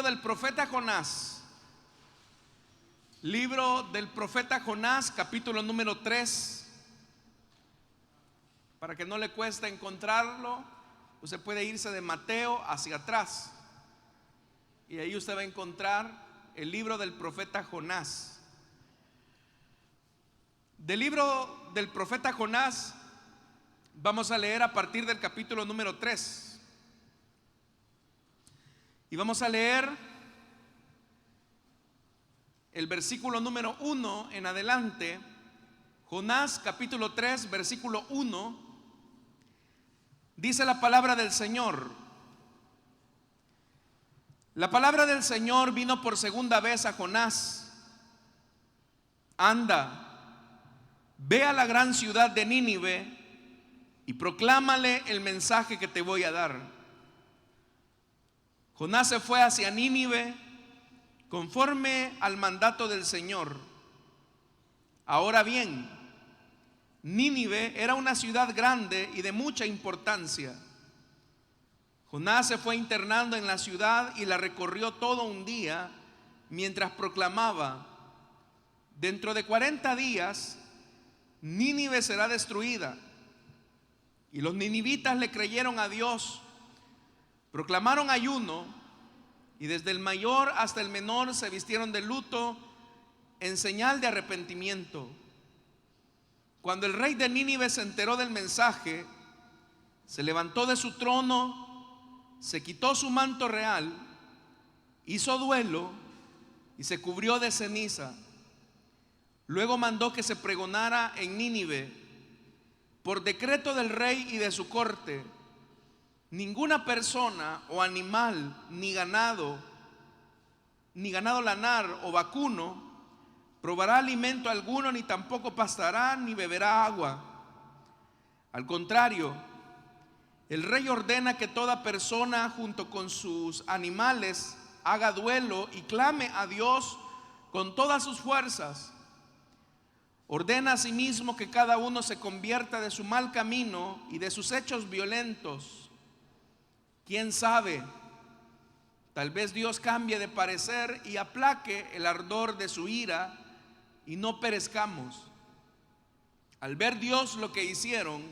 del profeta Jonás. Libro del profeta Jonás, capítulo número 3. Para que no le cueste encontrarlo, usted puede irse de Mateo hacia atrás y ahí usted va a encontrar el libro del profeta Jonás. Del libro del profeta Jonás vamos a leer a partir del capítulo número 3 y vamos a leer el versículo número 1 en adelante. Jonás capítulo 3 versículo 1. Dice la palabra del Señor: la palabra del Señor vino por segunda vez a Jonás. Anda, ve a la gran ciudad de Nínive y proclámale el mensaje que te voy a dar. Jonás se fue hacia Nínive conforme al mandato del Señor. Ahora bien, Nínive era una ciudad grande y de mucha importancia. Jonás se fue internando en la ciudad y la recorrió todo un día mientras proclamaba: dentro de 40 días Nínive será destruida. Y los ninivitas le creyeron a Dios, proclamaron ayuno y desde el mayor hasta el menor se vistieron de luto en señal de arrepentimiento. Cuando el rey de Nínive se enteró del mensaje, se levantó de su trono, se quitó su manto real, hizo duelo y se cubrió de ceniza. Luego mandó que se pregonara en Nínive, por decreto del rey y de su corte: ninguna persona o animal, ni ganado lanar o vacuno, probará alimento alguno, ni tampoco pastará, ni beberá agua. Al contrario, el rey ordena que toda persona junto con sus animales haga duelo y clame a Dios con todas sus fuerzas. Ordena asimismo que cada uno se convierta de su mal camino y de sus hechos violentos. ¿Quién sabe? Tal vez Dios cambie de parecer y aplaque el ardor de su ira y no perezcamos. Al ver Dios lo que hicieron,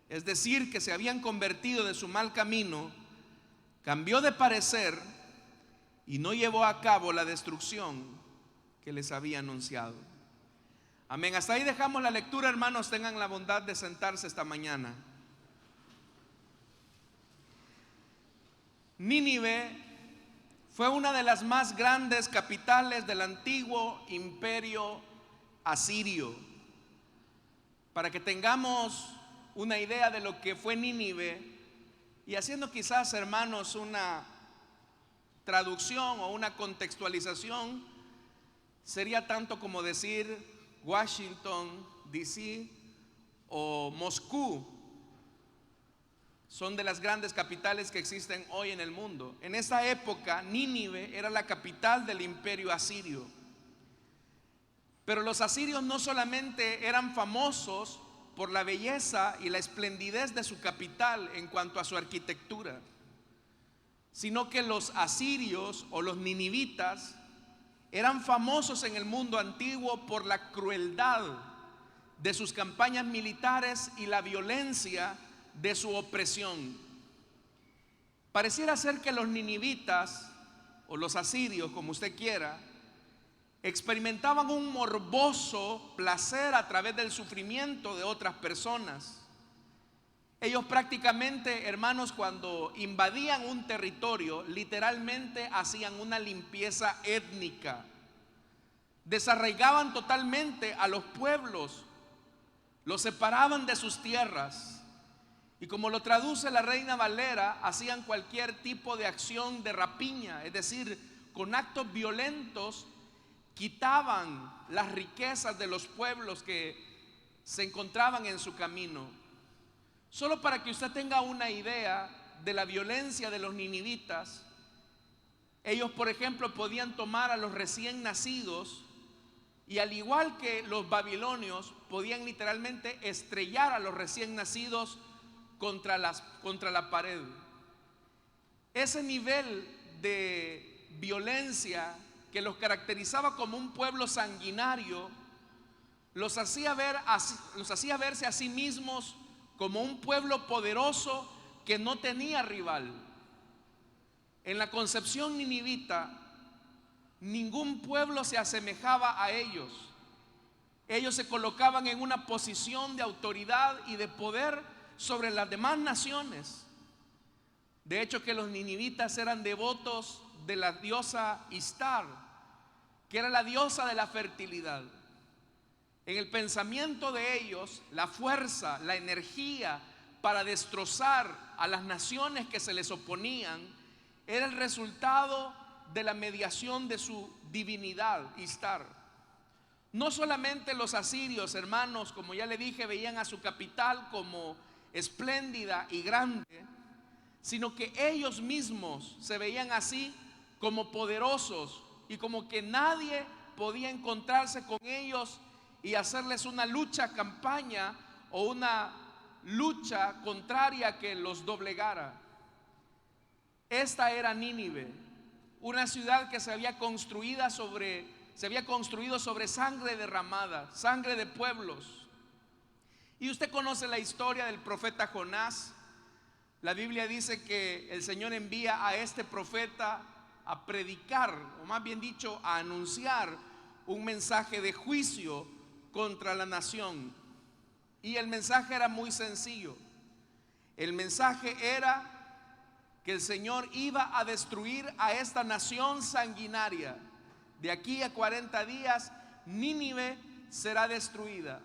es decir, que se habían convertido de su mal camino, cambió de parecer y no llevó a cabo la destrucción que les había anunciado. Amén. Hasta ahí dejamos la lectura, hermanos. Tengan la bondad de sentarse esta mañana. Nínive fue una de las más grandes capitales del antiguo imperio asirio. Para que tengamos una idea de lo que fue Nínive, y haciendo quizás, hermanos, una traducción o una contextualización, sería tanto como decir Washington, D.C. o Moscú. Son de las grandes capitales que existen hoy en el mundo. En esa época, Nínive era la capital del imperio asirio. Pero los asirios no solamente eran famosos por la belleza y la esplendidez de su capital en cuanto a su arquitectura, sino que los asirios o los ninivitas eran famosos en el mundo antiguo por la crueldad de sus campañas militares y la violencia de su opresión. Pareciera ser que los ninivitas o los asirios, como usted quiera, experimentaban un morboso placer a través del sufrimiento de otras personas. Ellos prácticamente, hermanos, cuando invadían un territorio, literalmente hacían una limpieza étnica. Desarraigaban totalmente a los pueblos, los separaban de sus tierras. Y como lo traduce la Reina Valera, hacían cualquier tipo de acción de rapiña, es decir, con actos violentos quitaban las riquezas de los pueblos que se encontraban en su camino. Solo para que usted tenga una idea de la violencia de los ninivitas, ellos, por ejemplo, podían tomar a los recién nacidos y, al igual que los babilonios, podían literalmente estrellar a los recién nacidos contra la pared. Ese nivel de violencia que los caracterizaba como un pueblo sanguinario, los hacía verse a sí mismos como un pueblo poderoso que no tenía rival. En la concepción ninivita, ningún pueblo se asemejaba a ellos. Ellos se colocaban en una posición de autoridad y de poder sobre las demás naciones. De hecho, que los ninivitas eran devotos de la diosa Istar, que era la diosa de la fertilidad. En el pensamiento de ellos, la fuerza, la energía para destrozar a las naciones que se les oponían era el resultado de la mediación de su divinidad, Istar. No solamente los asirios, hermanos, como ya le dije, veían a su capital como espléndida y grande, sino que ellos mismos se veían así como poderosos y como que nadie podía encontrarse con ellos y hacerles una lucha campaña o una lucha contraria que los doblegara. Esta era Nínive, una ciudad que se había construido sobre sangre derramada, sangre de pueblos. Y usted conoce la historia del profeta Jonás. La Biblia dice que el Señor envía a este profeta a predicar, o más bien dicho, a anunciar un mensaje de juicio contra la nación. Y el mensaje era muy sencillo. El mensaje era que el Señor iba a destruir a esta nación sanguinaria. De aquí a 40 días, Nínive será destruida.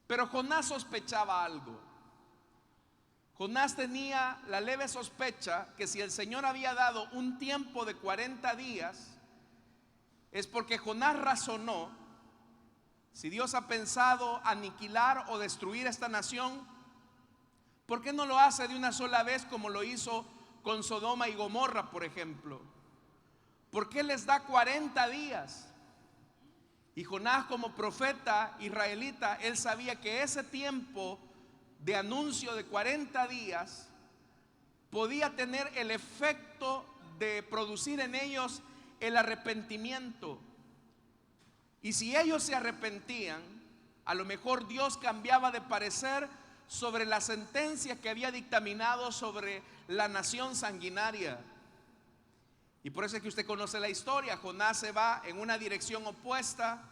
Pero Jonás sospechaba algo. Jonás tenía la leve sospecha que si el Señor había dado un tiempo de 40 días, es porque Jonás razonó: si Dios ha pensado aniquilar o destruir esta nación, ¿por qué no lo hace de una sola vez como lo hizo con Sodoma y Gomorra, por ejemplo? ¿Por qué les da 40 días? Y Jonás, como profeta israelita, él sabía que ese tiempo de anuncio de 40 días podía tener el efecto de producir en ellos el arrepentimiento. Y si ellos se arrepentían, a lo mejor Dios cambiaba de parecer sobre la sentencia que había dictaminado sobre la nación sanguinaria. Y por eso es que usted conoce la historia. Jonás se va en una dirección opuesta,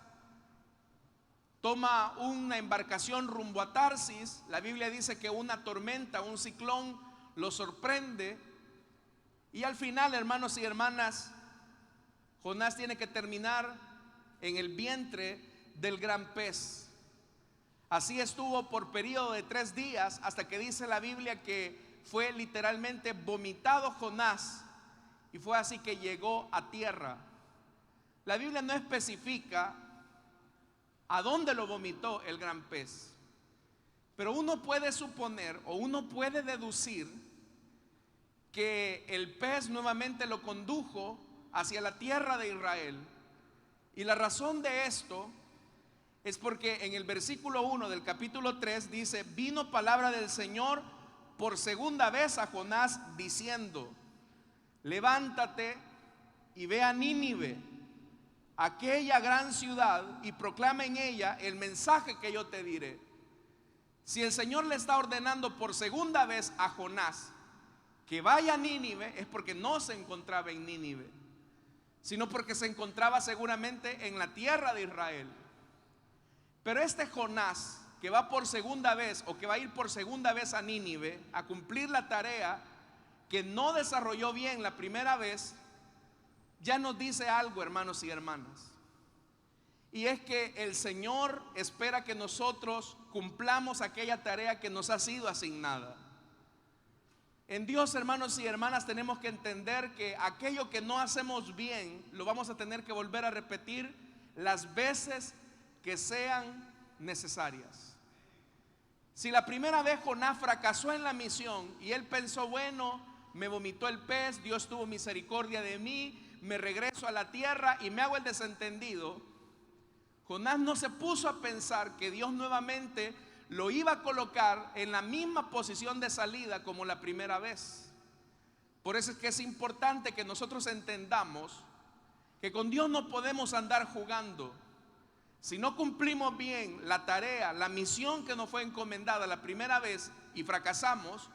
toma una embarcación rumbo a Tarsis. La Biblia dice que una tormenta, un ciclón lo sorprende, y al final, hermanos y hermanas, Jonás tiene que terminar en el vientre del gran pez. Así estuvo por periodo de 3 días, hasta que dice la Biblia que fue literalmente vomitado Jonás, y fue así que llegó a tierra. La Biblia no especifica a dónde lo vomitó el gran pez, pero uno puede suponer o uno puede deducir que el pez nuevamente lo condujo hacia la tierra de Israel. Y la razón de esto es porque en el versículo 1 del capítulo 3 dice: vino palabra del Señor por segunda vez a Jonás diciendo: levántate y ve a Nínive, aquella gran ciudad, y proclama en ella el mensaje que yo te diré. Si el Señor le está ordenando por segunda vez a Jonás que vaya a Nínive, es porque no se encontraba en Nínive, sino porque se encontraba seguramente en la tierra de Israel. Pero este Jonás, que va por segunda vez, o que va a ir por segunda vez a Nínive a cumplir la tarea que no desarrolló bien la primera vez, ya nos dice algo, hermanos y hermanas. Y es que el Señor espera que nosotros cumplamos aquella tarea que nos ha sido asignada. En Dios, hermanos y hermanas, tenemos que entender que aquello que no hacemos bien lo vamos a tener que volver a repetir las veces que sean necesarias. Si la primera vez Jonás fracasó en la misión y él pensó: bueno, me vomitó el pez, Dios tuvo misericordia de mí, me regreso a la tierra y me hago el desentendido, Jonás no se puso a pensar que Dios nuevamente lo iba a colocar en la misma posición de salida como la primera vez. Por eso es que es importante que nosotros entendamos que con Dios no podemos andar jugando. Si no cumplimos bien la tarea, la misión que nos fue encomendada la primera vez y fracasamos,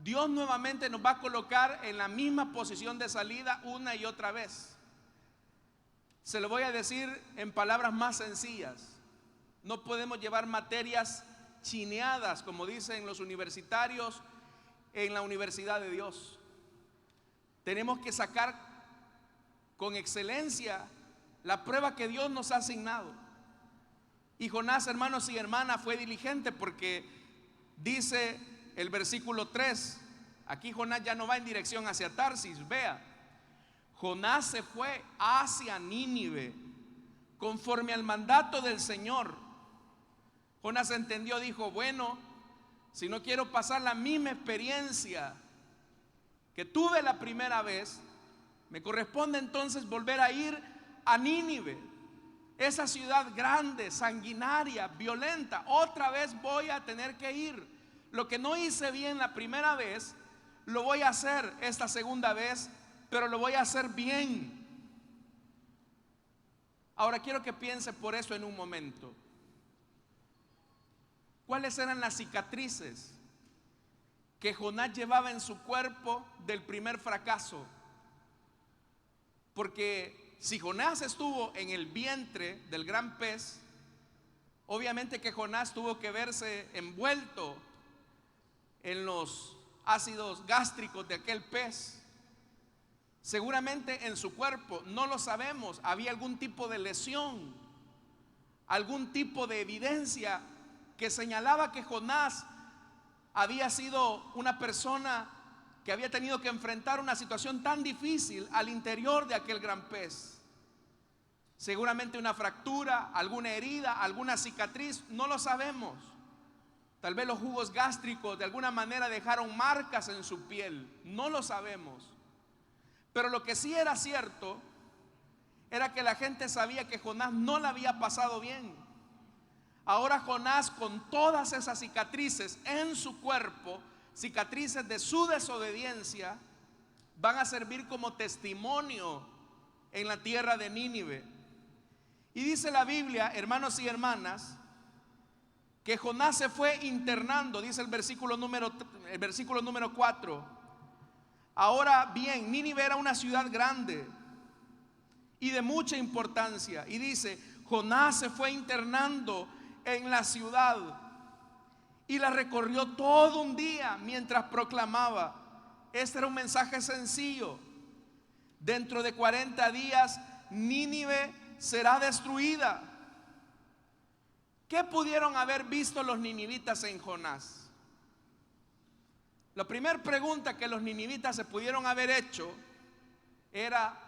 Dios nuevamente nos va a colocar en la misma posición de salida una y otra vez. Se lo voy a decir en palabras más sencillas. No podemos llevar materias chineadas, como dicen los universitarios, en la universidad de Dios. Tenemos que sacar con excelencia la prueba que Dios nos ha asignado. Y Jonás, hermanos y hermanas, fue diligente, porque dice el versículo 3, aquí Jonás ya no va en dirección hacia Tarsis, vea, Jonás se fue hacia Nínive conforme al mandato del Señor. Jonás entendió, dijo, bueno, si no quiero pasar la misma experiencia que tuve la primera vez, me corresponde entonces volver a ir a Nínive, esa ciudad grande, sanguinaria, violenta. Otra vez voy a tener que ir. Lo que no hice bien la primera vez, lo voy a hacer esta segunda vez, pero lo voy a hacer bien. Ahora quiero que piense por eso en un momento. ¿Cuáles eran las cicatrices que Jonás llevaba en su cuerpo del primer fracaso? Porque si Jonás estuvo en el vientre del gran pez, obviamente que Jonás tuvo que verse envuelto en los ácidos gástricos de aquel pez. Seguramente en su cuerpo, no lo sabemos, había algún tipo de lesión, algún tipo de evidencia que señalaba que Jonás había sido una persona que había tenido que enfrentar una situación tan difícil al interior de aquel gran pez. Seguramente una fractura, alguna herida, alguna cicatriz, no lo sabemos. Tal vez los jugos gástricos de alguna manera dejaron marcas en su piel, no lo sabemos. Pero lo que sí era cierto era que la gente sabía que Jonás no la había pasado bien. Ahora Jonás, con todas esas cicatrices en su cuerpo, cicatrices de su desobediencia, van a servir como testimonio en la tierra de Nínive. Y dice la Biblia, hermanos y hermanas, que Jonás se fue internando, dice el versículo número 4. Ahora bien, Nínive era una ciudad grande y de mucha importancia. Y dice, Jonás se fue internando en la ciudad y la recorrió todo un día mientras proclamaba. Este era un mensaje sencillo: dentro de 40 días Nínive será destruida. ¿Qué pudieron haber visto los ninivitas en Jonás? La primera pregunta que los ninivitas se pudieron haber hecho era: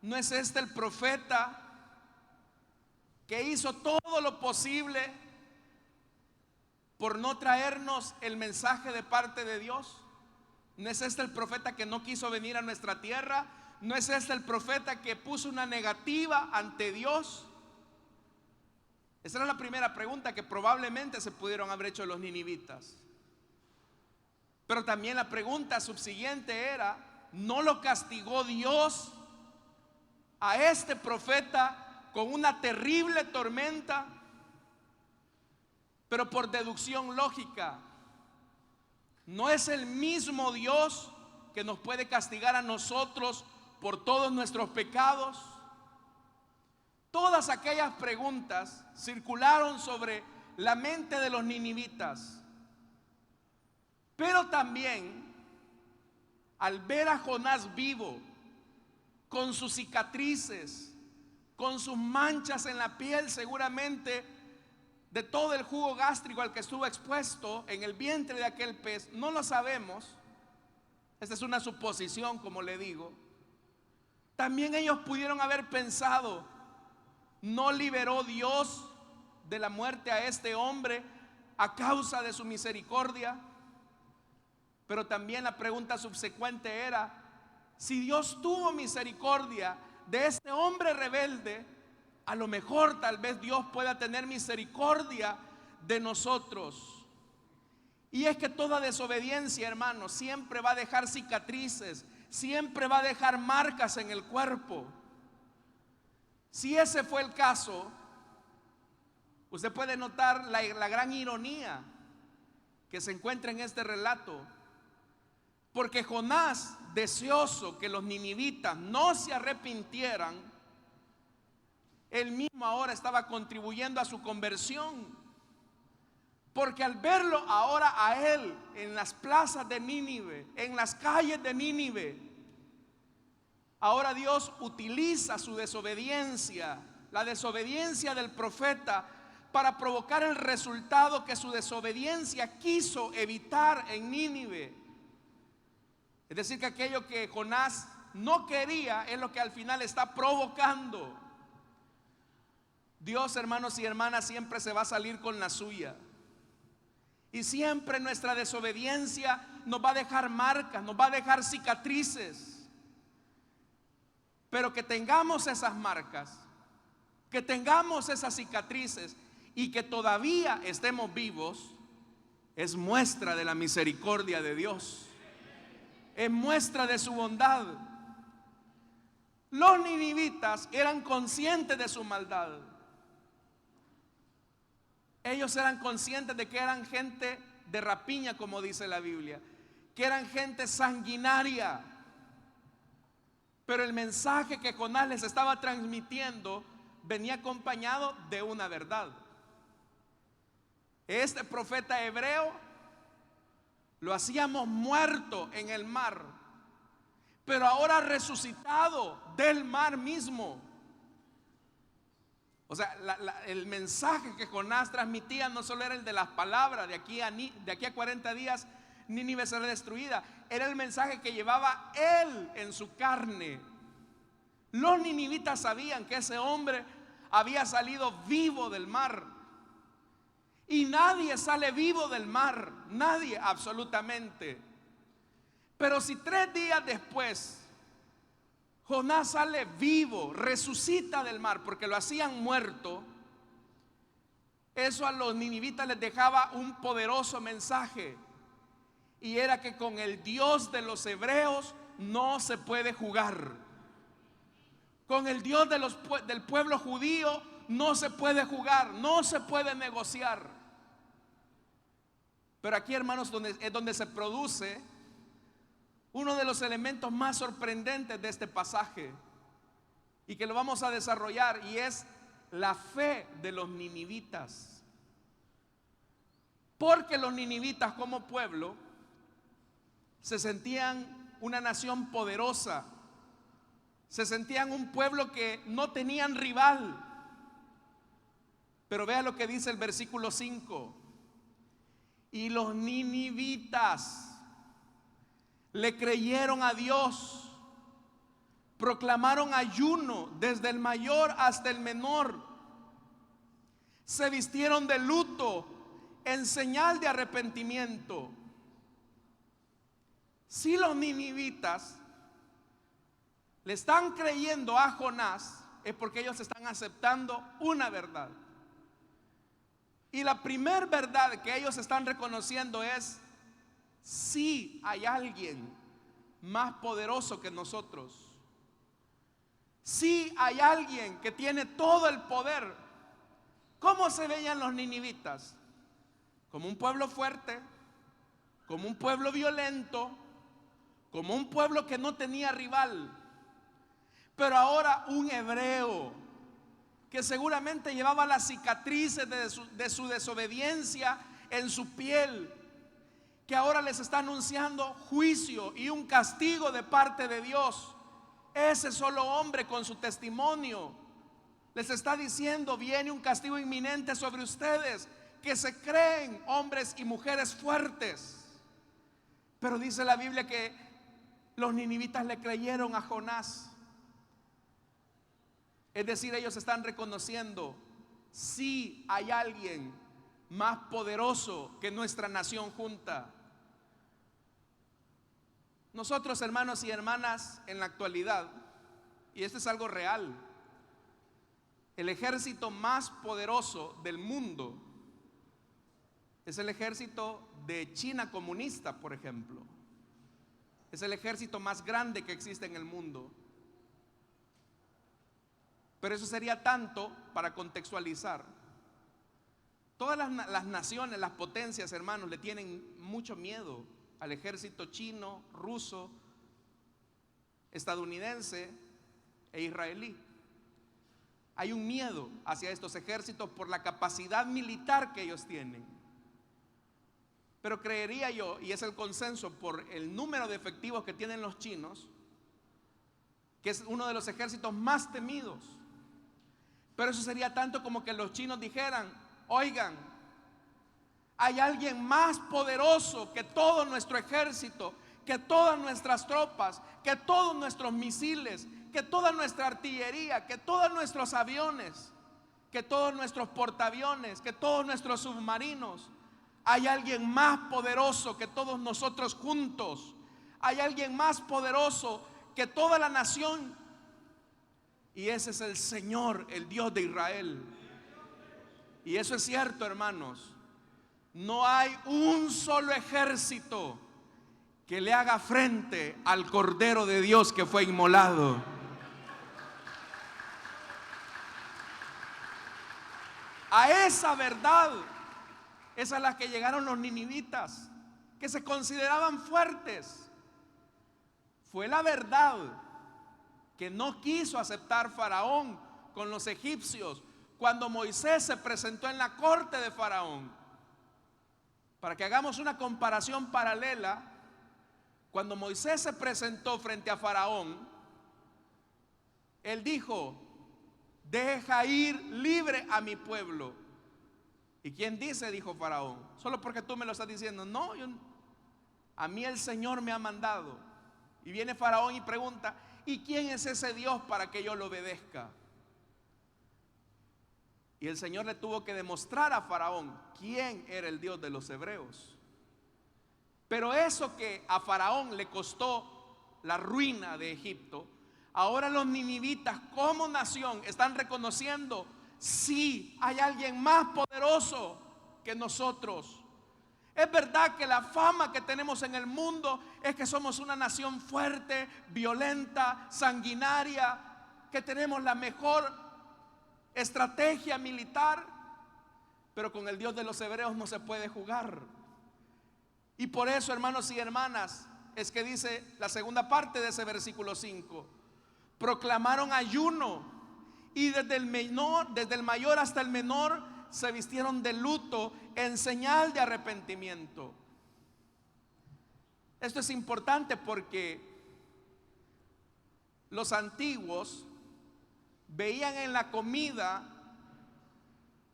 ¿no es este el profeta que hizo todo lo posible por no traernos el mensaje de parte de Dios? ¿No es este el profeta que no quiso venir a nuestra tierra? ¿No es este el profeta que puso una negativa ante Dios? Esa era la primera pregunta que probablemente se pudieron haber hecho los ninivitas. Pero también la pregunta subsiguiente era: ¿no lo castigó Dios a este profeta con una terrible tormenta? Pero por deducción lógica, ¿no es el mismo Dios que nos puede castigar a nosotros por todos nuestros pecados? Todas aquellas preguntas circularon sobre la mente de los ninivitas. Pero también, al ver a Jonás vivo, con sus cicatrices, con sus manchas en la piel, seguramente de todo el jugo gástrico al que estuvo expuesto en el vientre de aquel pez, no lo sabemos. Esta es una suposición, como le digo. También ellos pudieron haber pensado: ¿no liberó Dios de la muerte a este hombre a causa de su misericordia? Pero también la pregunta subsecuente era: si Dios tuvo misericordia de este hombre rebelde, a lo mejor tal vez Dios pueda tener misericordia de nosotros. Y es que toda desobediencia, hermanos, siempre va a dejar cicatrices, siempre va a dejar marcas en el cuerpo. Si ese fue el caso, usted puede notar la gran ironía que se encuentra en este relato. Porque Jonás, deseoso que los ninivitas no se arrepintieran, él mismo ahora estaba contribuyendo a su conversión. Porque al verlo ahora a él en las plazas de Nínive, en las calles de Nínive, ahora Dios utiliza su desobediencia, la desobediencia del profeta, para provocar el resultado que su desobediencia quiso evitar en Nínive. Es decir, que aquello que Jonás no quería es lo que al final está provocando. Dios, hermanos y hermanas, siempre se va a salir con la suya. Y siempre nuestra desobediencia nos va a dejar marcas, nos va a dejar cicatrices. Pero que tengamos esas marcas, que tengamos esas cicatrices y que todavía estemos vivos, es muestra de la misericordia de Dios. Es muestra de su bondad. Los ninivitas eran conscientes de su maldad. Ellos eran conscientes de que eran gente de rapiña, como dice la Biblia, que eran gente sanguinaria. Pero el mensaje que Jonás les estaba transmitiendo venía acompañado de una verdad. Este profeta hebreo lo hacíamos muerto en el mar, pero ahora resucitado del mar mismo. O sea, el mensaje que Jonás transmitía no solo era el de las palabras, de aquí a 40 días Nínive será destruida. Era el mensaje que llevaba él en su carne. Los ninivitas sabían que ese hombre había salido vivo del mar. Y nadie sale vivo del mar, nadie, absolutamente. Pero si 3 días después Jonás sale vivo, resucita del mar, porque lo hacían muerto, eso a los ninivitas les dejaba un poderoso mensaje. Y era que con el Dios de los hebreos no se puede jugar. Con el Dios del pueblo judío no se puede jugar, no se puede negociar. Pero aquí, hermanos, es donde se produce uno de los elementos más sorprendentes de este pasaje, y que lo vamos a desarrollar, y es la fe de los ninivitas. Porque los ninivitas como pueblo se sentían una nación poderosa, se sentían un pueblo que no tenían rival. Pero vea lo que dice el versículo 5. Y los ninivitas le creyeron a Dios, proclamaron ayuno desde el mayor hasta el menor, se vistieron de luto en señal de arrepentimiento. Si los ninivitas le están creyendo a Jonás, es porque ellos están aceptando una verdad. Y la primera verdad que ellos están reconociendo es: sí hay alguien más poderoso que nosotros. Sí hay alguien que tiene todo el poder. ¿Cómo se veían los ninivitas? Como un pueblo fuerte, como un pueblo violento, como un pueblo que no tenía rival. Pero ahora un hebreo que seguramente llevaba las cicatrices de su desobediencia en su piel, que ahora les está anunciando juicio y un castigo de parte de Dios. Ese solo hombre, con su testimonio, les está diciendo: viene un castigo inminente sobre ustedes, que se creen hombres y mujeres fuertes. Pero dice la Biblia que los ninivitas le creyeron a Jonás. Es decir, ellos están reconociendo: sí hay alguien más poderoso que nuestra nación junta. Nosotros, hermanos y hermanas, en la actualidad, y esto es algo real, el ejército más poderoso del mundo Es el ejército de China comunista, por ejemplo. Es el ejército más grande que existe en el mundo. Pero eso sería tanto para contextualizar. Todas las naciones, las potencias, hermanos, le tienen mucho miedo al ejército chino, ruso, estadounidense e israelí. Hay un miedo hacia estos ejércitos por la capacidad militar que ellos tienen. Pero creería yo, y es el consenso por el número de efectivos que tienen los chinos, que es uno de los ejércitos más temidos. Pero eso sería tanto como que los chinos dijeran: oigan, hay alguien más poderoso que todo nuestro ejército, que todas nuestras tropas, que todos nuestros misiles, que toda nuestra artillería, que todos nuestros aviones, que todos nuestros portaaviones, que todos nuestros submarinos. Hay alguien más poderoso que todos nosotros juntos. Hay alguien más poderoso que toda la nación. Y ese es el Señor, el Dios de Israel. Y eso es cierto, hermanos. No hay un solo ejército que le haga frente al Cordero de Dios que fue inmolado. A esa verdad es a la que llegaron los ninivitas, que se consideraban fuertes. Fue la verdad que no quiso aceptar Faraón con los egipcios cuando Moisés se presentó en la corte de Faraón. Para que hagamos una comparación paralela, cuando Moisés se presentó frente a Faraón, él dijo: deja ir libre a mi pueblo. ¿Y quién dice? Dijo Faraón. Solo porque tú me lo estás diciendo. No, a mí el Señor me ha mandado. Y viene Faraón y pregunta: ¿y quién es ese Dios para que yo lo obedezca? Y el Señor le tuvo que demostrar a Faraón quién era el Dios de los hebreos. Pero eso que a Faraón le costó la ruina de Egipto, ahora los ninivitas como nación están reconociendo: sí, hay alguien más poderoso que nosotros. Es verdad que la fama que tenemos en el mundo es que somos una nación fuerte, violenta, sanguinaria, que tenemos la mejor estrategia militar, pero con el Dios de los hebreos no se puede jugar. Y por eso, hermanos y hermanas, es que dice la segunda parte de ese versículo 5: proclamaron ayuno, y desde el mayor hasta el menor se vistieron de luto en señal de arrepentimiento. Esto es importante porque los antiguos veían en la comida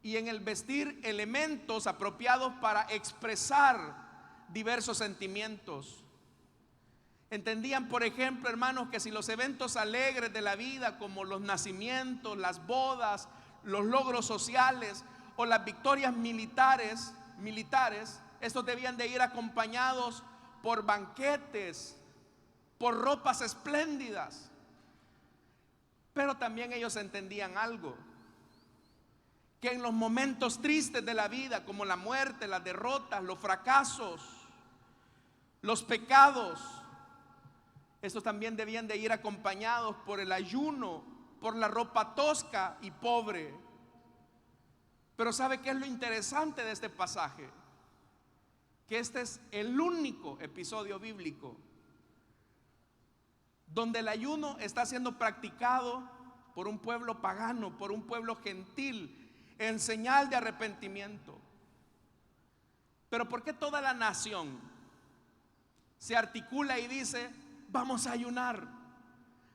y en el vestir elementos apropiados para expresar diversos sentimientos. Entendían, por ejemplo, hermanos, que si los eventos alegres de la vida, como los nacimientos, las bodas, los logros sociales o las victorias militares, estos debían de ir acompañados por banquetes, por ropas espléndidas. Pero también ellos entendían algo: que en los momentos tristes de la vida, como la muerte, las derrotas, los fracasos, los pecados, estos también debían de ir acompañados por el ayuno, por la ropa tosca y pobre. Pero ¿sabe qué es lo interesante de este pasaje? Que este es el único episodio bíblico donde el ayuno está siendo practicado por un pueblo pagano, por un pueblo gentil, en señal de arrepentimiento. Pero ¿por qué toda la nación se articula y dice: vamos a ayunar,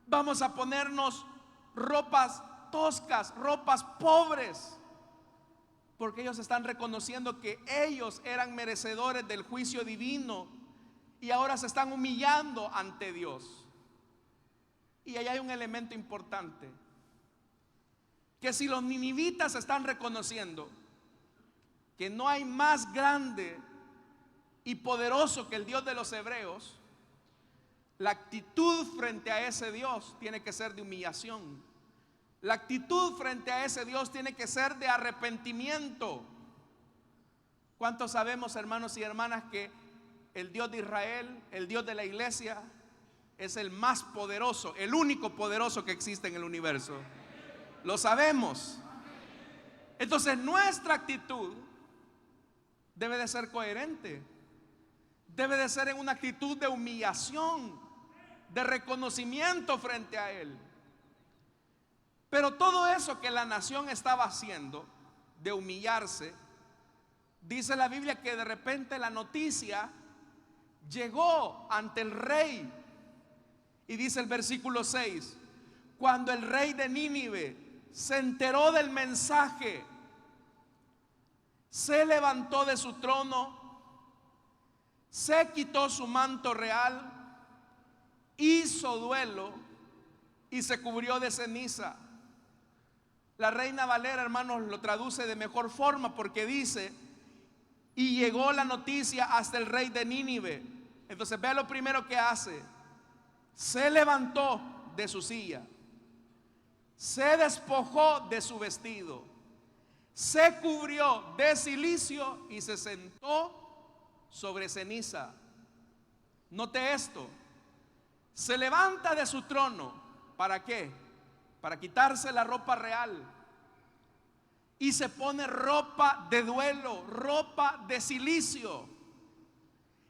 vamos a ponernos ropas toscas, ropas pobres? Porque ellos están reconociendo que ellos eran merecedores del juicio divino y ahora se están humillando ante Dios. Y ahí hay un elemento importante: que si los ninivitas están reconociendo que no hay más grande y poderoso que el Dios de los hebreos, la actitud frente a ese Dios tiene que ser de humillación. La actitud frente a ese Dios tiene que ser de arrepentimiento. ¿Cuántos sabemos, hermanos y hermanas, que el Dios de Israel, el Dios de la iglesia, es el más poderoso, el único poderoso que existe en el universo? Lo sabemos. Entonces nuestra actitud debe de ser coherente. Debe de ser en una actitud de humillación, de reconocimiento frente a Él. Pero todo eso que la nación estaba haciendo, de humillarse, dice la Biblia que de repente la noticia llegó ante el rey. Y dice el versículo 6: cuando el rey de Nínive se enteró del mensaje, se levantó de su trono, se quitó su manto real, hizo duelo y se cubrió de ceniza. La Reina Valera, hermanos, lo traduce de mejor forma porque dice: y llegó la noticia hasta el rey de Nínive. Entonces vea lo primero que hace: se levantó de su silla, se despojó de su vestido, se cubrió de cilicio y se sentó sobre ceniza. Note esto: se levanta de su trono. ¿Para qué? Para quitarse la ropa real y se pone ropa de duelo, ropa de cilicio,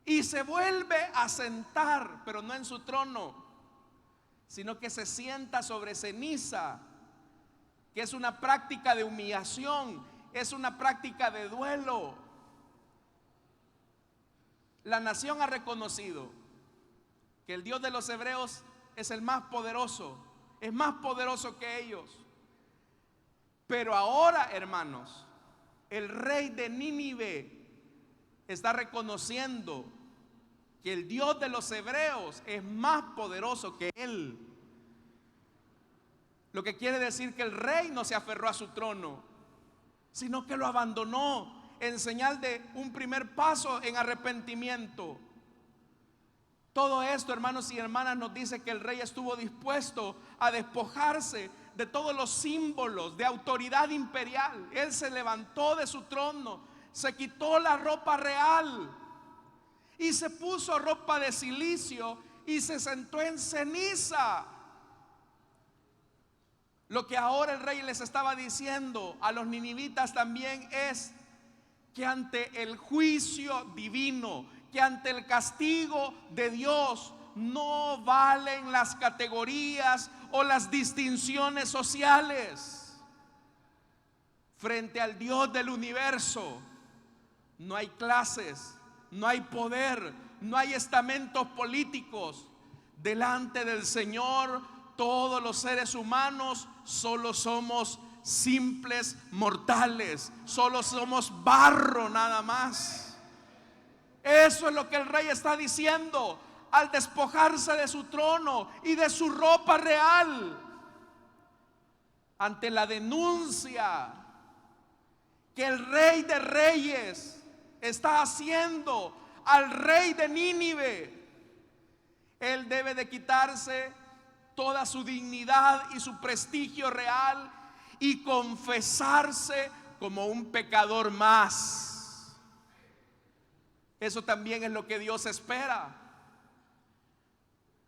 y se vuelve a sentar, pero no en su trono, sino que se sienta sobre ceniza, que es una práctica de humillación, es una práctica de duelo. La nación ha reconocido que el Dios de los hebreos es el más poderoso, es más poderoso que ellos. Pero ahora, hermanos, el rey de Nínive está reconociendo que el Dios de los hebreos es más poderoso que él. Lo que quiere decir que el rey no se aferró a su trono, sino que lo abandonó en señal de un primer paso en arrepentimiento. Todo esto, hermanos y hermanas, nos dice que el rey estuvo dispuesto a despojarse de todos los símbolos de autoridad imperial. Él se levantó de su trono, se quitó la ropa real y se puso ropa de cilicio y se sentó en ceniza. Lo que ahora el rey les estaba diciendo a los ninivitas también es que ante el juicio divino, que ante el castigo de Dios, no valen las categorías o las distinciones sociales. Frente al Dios del universo no hay clases, no hay poder, no hay estamentos políticos. Delante del Señor, todos los seres humanos solo somos simples mortales, solo somos barro nada más. Eso es lo que el rey está diciendo al despojarse de su trono y de su ropa real, ante la denuncia que el rey de reyes está haciendo al rey de Nínive. Él debe de quitarse toda su dignidad y su prestigio real y confesarse como un pecador más. Eso también es lo que Dios espera.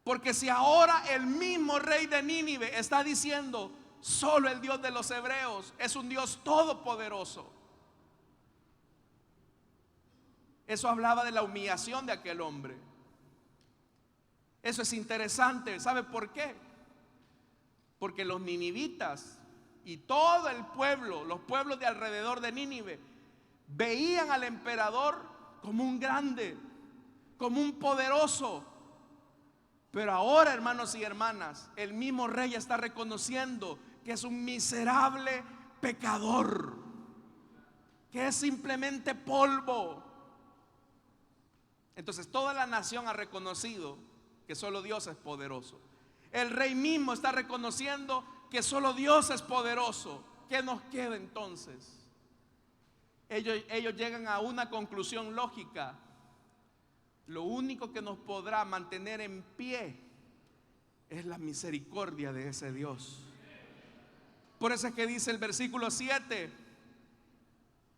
Porque si ahora el mismo rey de Nínive está diciendo: solo el Dios de los hebreos es un Dios todopoderoso, eso hablaba de la humillación de aquel hombre. Eso es interesante. ¿Sabe por qué? Porque los ninivitas y todo el pueblo, los pueblos de alrededor de Nínive, veían al emperador como un grande, como un poderoso. Pero ahora, hermanos y hermanas, el mismo rey está reconociendo que es un miserable pecador, que es simplemente polvo. Entonces toda la nación ha reconocido que solo Dios es poderoso. El rey mismo está reconociendo que solo Dios es poderoso. ¿Qué nos queda entonces? Ellos llegan a una conclusión lógica: lo único que nos podrá mantener en pie es la misericordia de ese Dios. Por eso es que dice el versículo 7: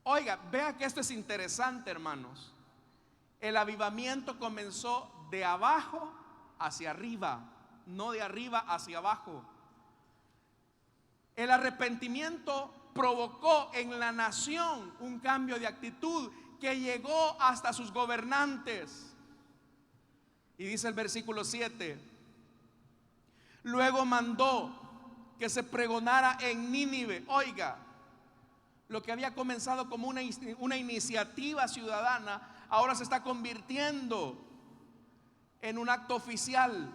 Oiga, vea que esto es interesante, hermanos. El avivamiento comenzó de abajo hacia arriba, no de arriba hacia abajo. El arrepentimiento provocó en la nación un cambio de actitud que llegó hasta sus gobernantes. Y dice el versículo 7: luego mandó que se pregonara en Nínive. Oiga, lo que había comenzado como una iniciativa ciudadana, ahora se está convirtiendo en un acto oficial,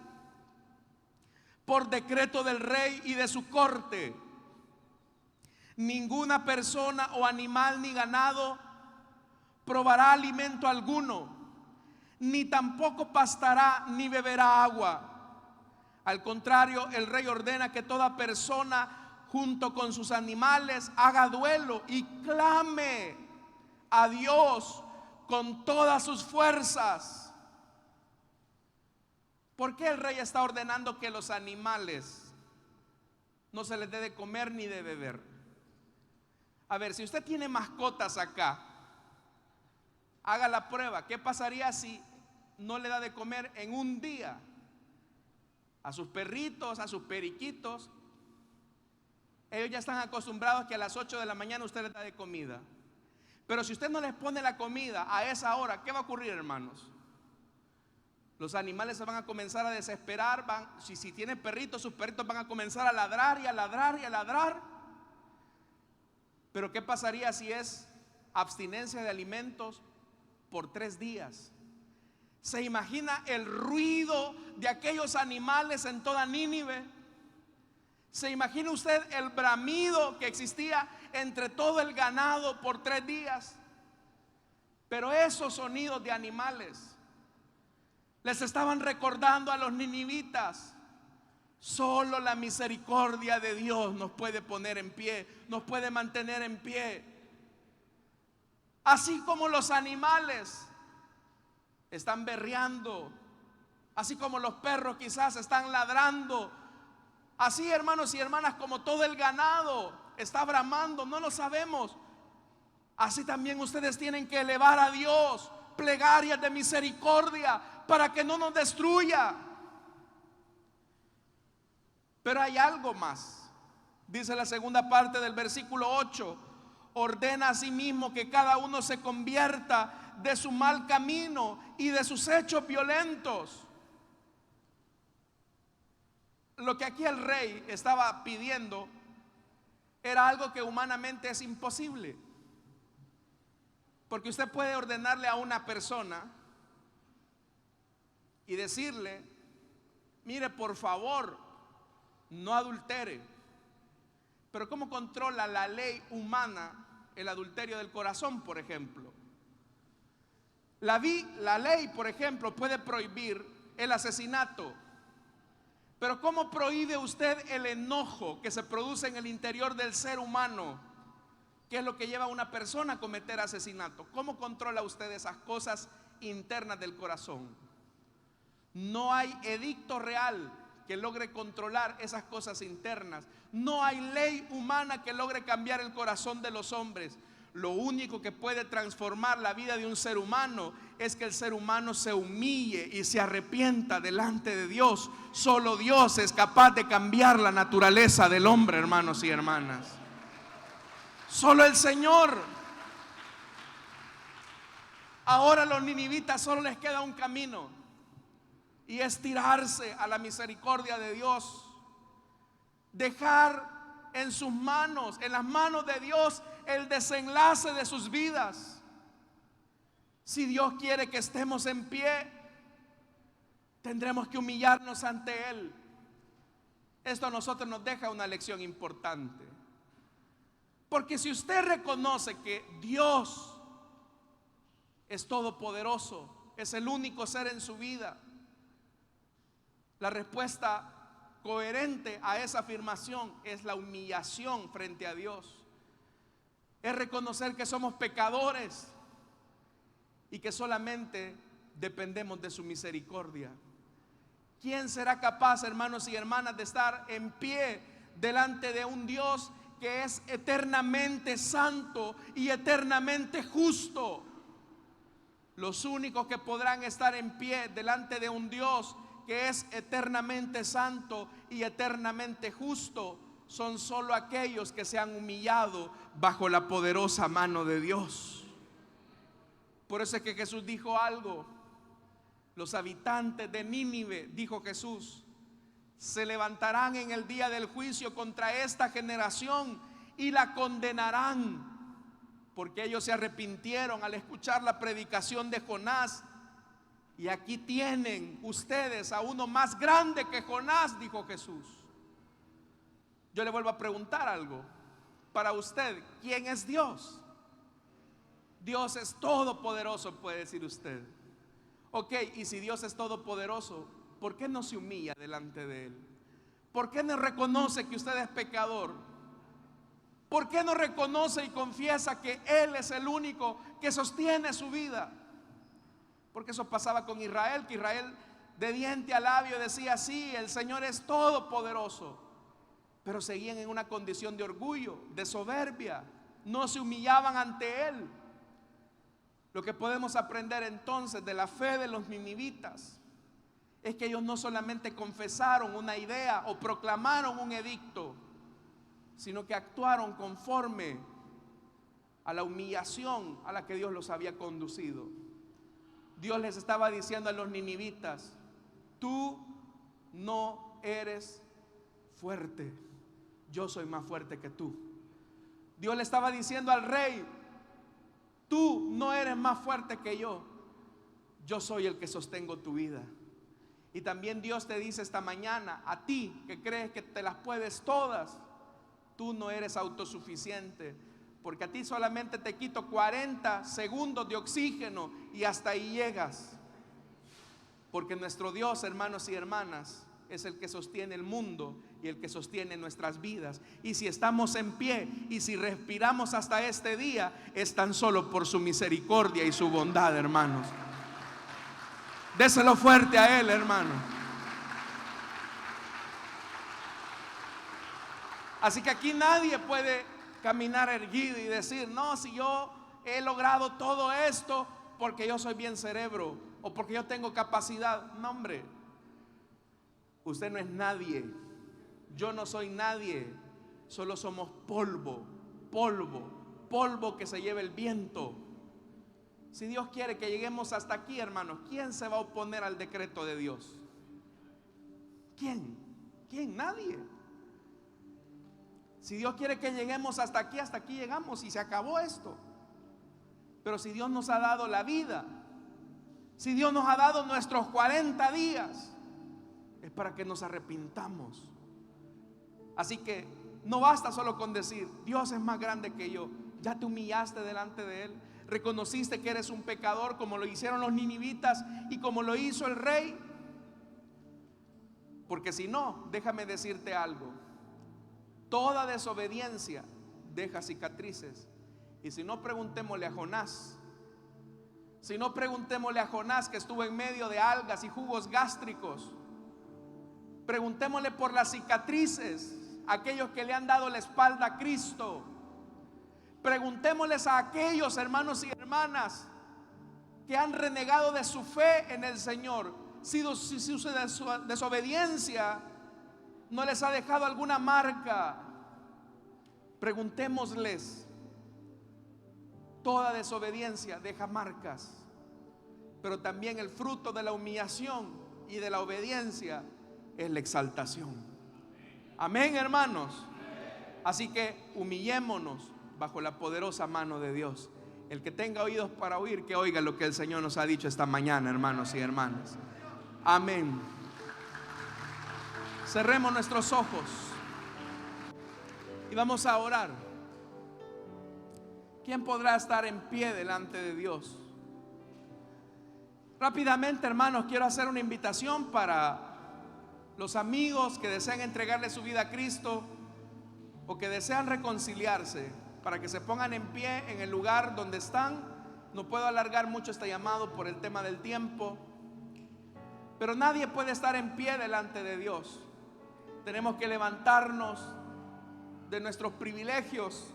por decreto del rey y de su corte. Ninguna persona o animal ni ganado probará alimento alguno, ni tampoco pastará ni beberá agua. Al contrario, el rey ordena que toda persona junto con sus animales haga duelo y clame a Dios con todas sus fuerzas. ¿Por qué el rey está ordenando que los animales no se les dé de comer ni de beber? A ver, si usted tiene mascotas acá, haga la prueba. ¿Qué pasaría si no le da de comer en un día a sus perritos, a sus periquitos? Ellos ya están acostumbrados que a las 8 de la mañana usted les da de comida. Pero si usted no les pone la comida a esa hora, ¿qué va a ocurrir, hermanos? Los animales se van a comenzar a desesperar. Si tienen perritos, sus perritos van a comenzar a ladrar y a ladrar y a ladrar. Pero ¿qué pasaría si es abstinencia de alimentos por 3 días? ¿Se imagina el ruido de aquellos animales en toda Nínive? ¿Se imagina usted el bramido que existía entre todo el ganado por 3 días? Pero esos sonidos de animales les estaban recordando a los ninivitas: solo la misericordia de Dios nos puede poner en pie, nos puede mantener en pie. Así como los animales están berreando, así como los perros quizás están ladrando, así, hermanos y hermanas, como todo el ganado está bramando, no lo sabemos. Así también ustedes tienen que elevar a Dios plegarias de misericordia para que no nos destruya. Pero hay algo más. Dice la segunda parte del versículo 8: ordena a sí mismo que cada uno se convierta de su mal camino y de sus hechos violentos. Lo que aquí el rey estaba pidiendo era algo que humanamente es imposible. Porque usted puede ordenarle a una persona y decirle: mire, por favor, no adultere. Pero ¿cómo controla la ley humana el adulterio del corazón, por ejemplo? La ley, por ejemplo, puede prohibir el asesinato. Pero ¿cómo prohíbe usted el enojo que se produce en el interior del ser humano? ¿Qué es lo que lleva a una persona a cometer asesinato? ¿Cómo controla usted esas cosas internas del corazón? No hay edicto real que logre controlar esas cosas internas. No hay ley humana que logre cambiar el corazón de los hombres. Lo único que puede transformar la vida de un ser humano es que el ser humano se humille y se arrepienta delante de Dios. Solo Dios es capaz de cambiar la naturaleza del hombre, hermanos y hermanas. Solo el Señor. Ahora a los ninivitas solo les queda un camino, y es tirarse a la misericordia de Dios. Dejar en sus manos, en las manos de Dios, el desenlace de sus vidas. Si Dios quiere que estemos en pie, tendremos que humillarnos ante Él. Esto a nosotros nos deja una lección importante. Porque si usted reconoce que Dios es todopoderoso, es el único ser en su vida, la respuesta coherente a esa afirmación es la humillación frente a Dios. Es reconocer que somos pecadores y que solamente dependemos de su misericordia. ¿Quién será capaz, hermanos y hermanas, de estar en pie delante de un Dios que es eternamente santo y eternamente justo. Los únicos que podrán estar en pie delante de un Dios que es eternamente santo y eternamente justo son solo aquellos que se han humillado bajo la poderosa mano de Dios. Por eso es que Jesús dijo algo. Los habitantes de Nínive, dijo Jesús, se levantarán en el día del juicio contra esta generación y la condenarán, porque ellos se arrepintieron al escuchar la predicación de Jonás. Y aquí tienen ustedes a uno más grande que Jonás, dijo Jesús. Yo le vuelvo a preguntar algo. Para usted, ¿quién es Dios? Dios es todopoderoso, puede decir usted. Ok, y si Dios es todopoderoso, ¿por qué no se humilla delante de Él? ¿Por qué no reconoce que usted es pecador? ¿Por qué no reconoce y confiesa que Él es el único que sostiene su vida? Porque eso pasaba con Israel, que Israel de diente a labio decía: sí, el Señor es todopoderoso, pero seguían en una condición de orgullo, de soberbia, no se humillaban ante Él. Lo que podemos aprender entonces de la fe de los ninivitas es que ellos no solamente confesaron una idea o proclamaron un edicto, sino que actuaron conforme a la humillación a la que Dios los había conducido. Dios les estaba diciendo a los ninivitas: tú no eres fuerte, yo soy más fuerte que tú. Dios le estaba diciendo al rey: tú no eres más fuerte que yo soy el que sostengo tu vida. Y también Dios te dice esta mañana, a ti que crees que te las puedes todas: tú no eres autosuficiente, porque a ti solamente te quito 40 segundos de oxígeno y hasta ahí llegas. Porque nuestro Dios, hermanos y hermanas, es el que sostiene el mundo y el que sostiene nuestras vidas. Y si estamos en pie y si respiramos hasta este día, es tan solo por su misericordia y su bondad, hermanos. Déselo fuerte a Él, hermano. Así que aquí nadie puede caminar erguido y decir: no, si yo he logrado todo esto porque yo soy bien cerebro o porque yo tengo capacidad. No, hombre, usted no es nadie, yo no soy nadie, solo somos polvo, polvo, polvo que se lleva el viento. Si Dios quiere que lleguemos hasta aquí, hermanos, ¿quién se va a oponer al decreto de Dios? ¿Quién? ¿Quién? Nadie. Si Dios quiere que lleguemos hasta aquí llegamos y se acabó esto. Pero si Dios nos ha dado la vida, si Dios nos ha dado nuestros 40 días, es para que nos arrepintamos. Así que no basta solo con decir: Dios es más grande que yo. Ya te humillaste delante de Él, reconociste que eres un pecador, como lo hicieron los ninivitas y como lo hizo el rey. Porque si no, déjame decirte algo: toda desobediencia deja cicatrices. Y si no, preguntémosle a Jonás. Si no, preguntémosle a Jonás, que estuvo en medio de algas y jugos gástricos. Preguntémosle por las cicatrices a aquellos que le han dado la espalda a Cristo. Preguntémosles a aquellos hermanos y hermanas que han renegado de su fe en el Señor, si su desobediencia no les ha dejado alguna marca. Preguntémosles. Toda desobediencia deja marcas, pero también el fruto de la humillación y de la obediencia es la exaltación. Amén, hermanos. Así que humillémonos bajo la poderosa mano de Dios. El que tenga oídos para oír, que oiga lo que el Señor nos ha dicho esta mañana, hermanos y hermanas. Amén. Cerremos nuestros ojos y vamos a orar. ¿Quién podrá estar en pie delante de Dios? Rápidamente, hermanos, quiero hacer una invitación para los amigos que desean entregarle su vida a Cristo o que desean reconciliarse, para que se pongan en pie en el lugar donde están. No puedo alargar mucho este llamado por el tema del tiempo, pero nadie puede estar en pie delante de Dios. Tenemos que levantarnos de nuestros privilegios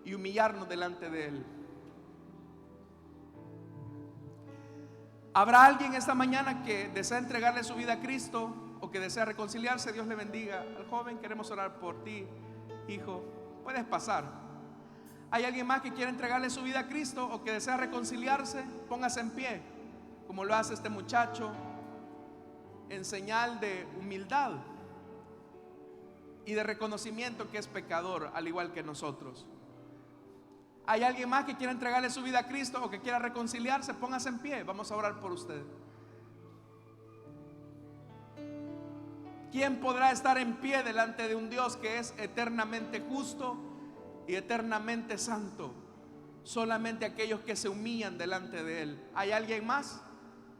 y humillarnos delante de Él. ¿Habrá alguien esta mañana que desea entregarle su vida a Cristo o que desea reconciliarse? Dios le bendiga. Al joven, queremos orar por ti, hijo. Puedes pasar. ¿Hay alguien más que quiere entregarle su vida a Cristo o que desea reconciliarse? Póngase en pie, como lo hace este muchacho, en señal de humildad y de reconocimiento que es pecador, al igual que nosotros. ¿Hay alguien más que quiera entregarle su vida a Cristo o que quiera reconciliarse? Póngase en pie, vamos a orar por usted. ¿Quién podrá estar en pie delante de un Dios que es eternamente justo y eternamente santo? Solamente aquellos que se humillan delante de Él. ¿Hay alguien más?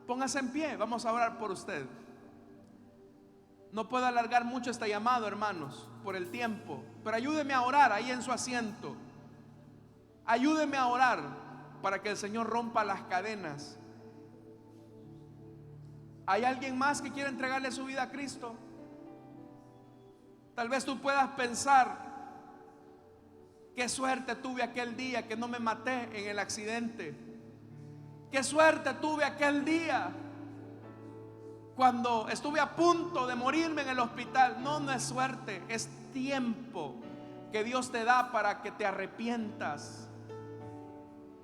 Póngase en pie, vamos a orar por usted. No puedo alargar mucho este llamado, hermanos, por el tiempo, pero ayúdeme a orar ahí en su asiento. Ayúdeme a orar para que el Señor rompa las cadenas. ¿Hay alguien más que quiere entregarle su vida a Cristo? Tal vez tú puedas pensar: qué suerte tuve aquel día que no me maté en el accidente. Qué suerte tuve aquel día cuando estuve a punto de morirme en el hospital. No, no es suerte, es tiempo que Dios te da para que te arrepientas.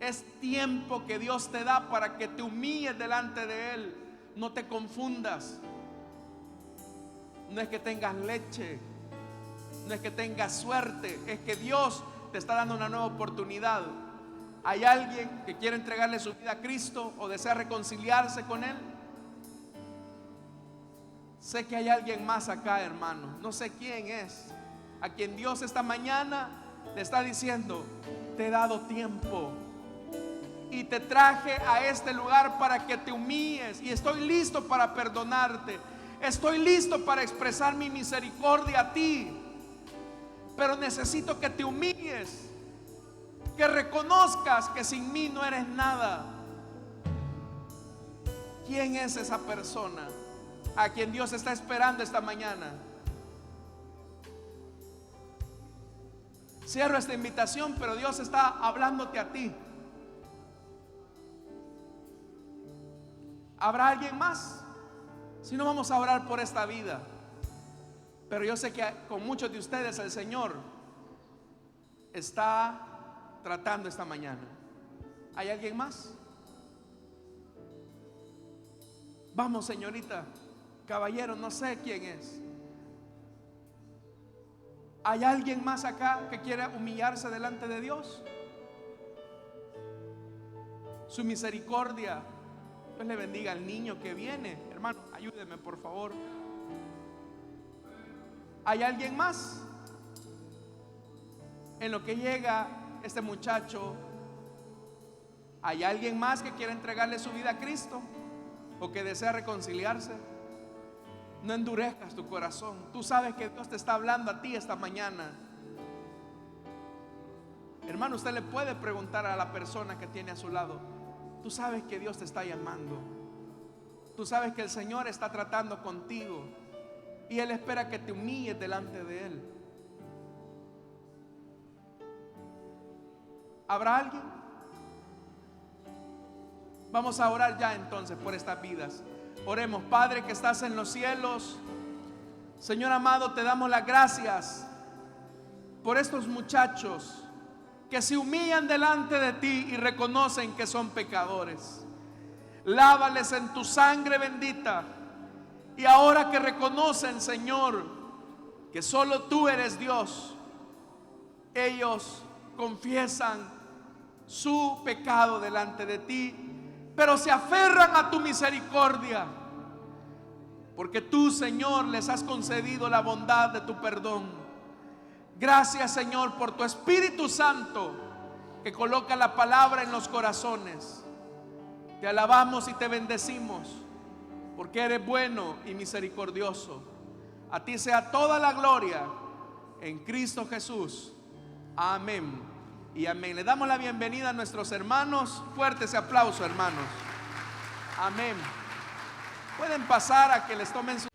Es tiempo que Dios te da para que te humilles delante de Él. No te confundas. No es que tengas leche, no es que tengas suerte, es que Dios te está dando una nueva oportunidad. ¿Hay alguien que quiere entregarle su vida a Cristo o desea reconciliarse con Él? Sé que hay alguien más acá, hermano. No sé quién es, a quien Dios esta mañana le está diciendo: te he dado tiempo y te traje a este lugar para que te humilles, y estoy listo para perdonarte. Estoy listo para expresar mi misericordia a ti, pero necesito que te humilles, que reconozcas que sin mí no eres nada. ¿Quién es esa persona a quien Dios está esperando esta mañana? Cierro esta invitación, pero Dios está hablándote a ti. ¿Habrá alguien más? Si no, vamos a orar por esta vida. Pero yo sé que con muchos de ustedes el Señor está tratando esta mañana. ¿Hay alguien más? Vamos, señorita, caballero, no sé quién es. ¿Hay alguien más acá que quiera humillarse delante de Dios? Su misericordia. Dios le bendiga al niño que viene. Hermano, ayúdeme por favor. ¿Hay alguien más? En lo que llega este muchacho, ¿hay alguien más que quiera entregarle su vida a Cristo o que desea reconciliarse? No endurezcas tu corazón. Tú sabes que Dios te está hablando a ti esta mañana. Hermano, usted le puede preguntar a la persona que tiene a su lado: tú sabes que Dios te está llamando. Tú sabes que el Señor está tratando contigo y Él espera que te humilles delante de Él. ¿Habrá alguien? Vamos a orar ya entonces por estas vidas. Oremos. Padre que estás en los cielos, Señor amado, te damos las gracias por estos muchachos que se humillan delante de ti y reconocen que son pecadores. Lávales en tu sangre bendita. Y ahora que reconocen, Señor, que solo tú eres Dios, ellos confiesan su pecado delante de ti, pero se aferran a tu misericordia, porque tú, Señor, les has concedido la bondad de tu perdón. Gracias, Señor, por tu Espíritu Santo que coloca la palabra en los corazones. Te alabamos y te bendecimos, porque eres bueno y misericordioso. A ti sea toda la gloria en Cristo Jesús. Amén y amén. Le damos la bienvenida a nuestros hermanos. Fuerte ese aplauso, hermanos. Amén. Pueden pasar a que les tomen su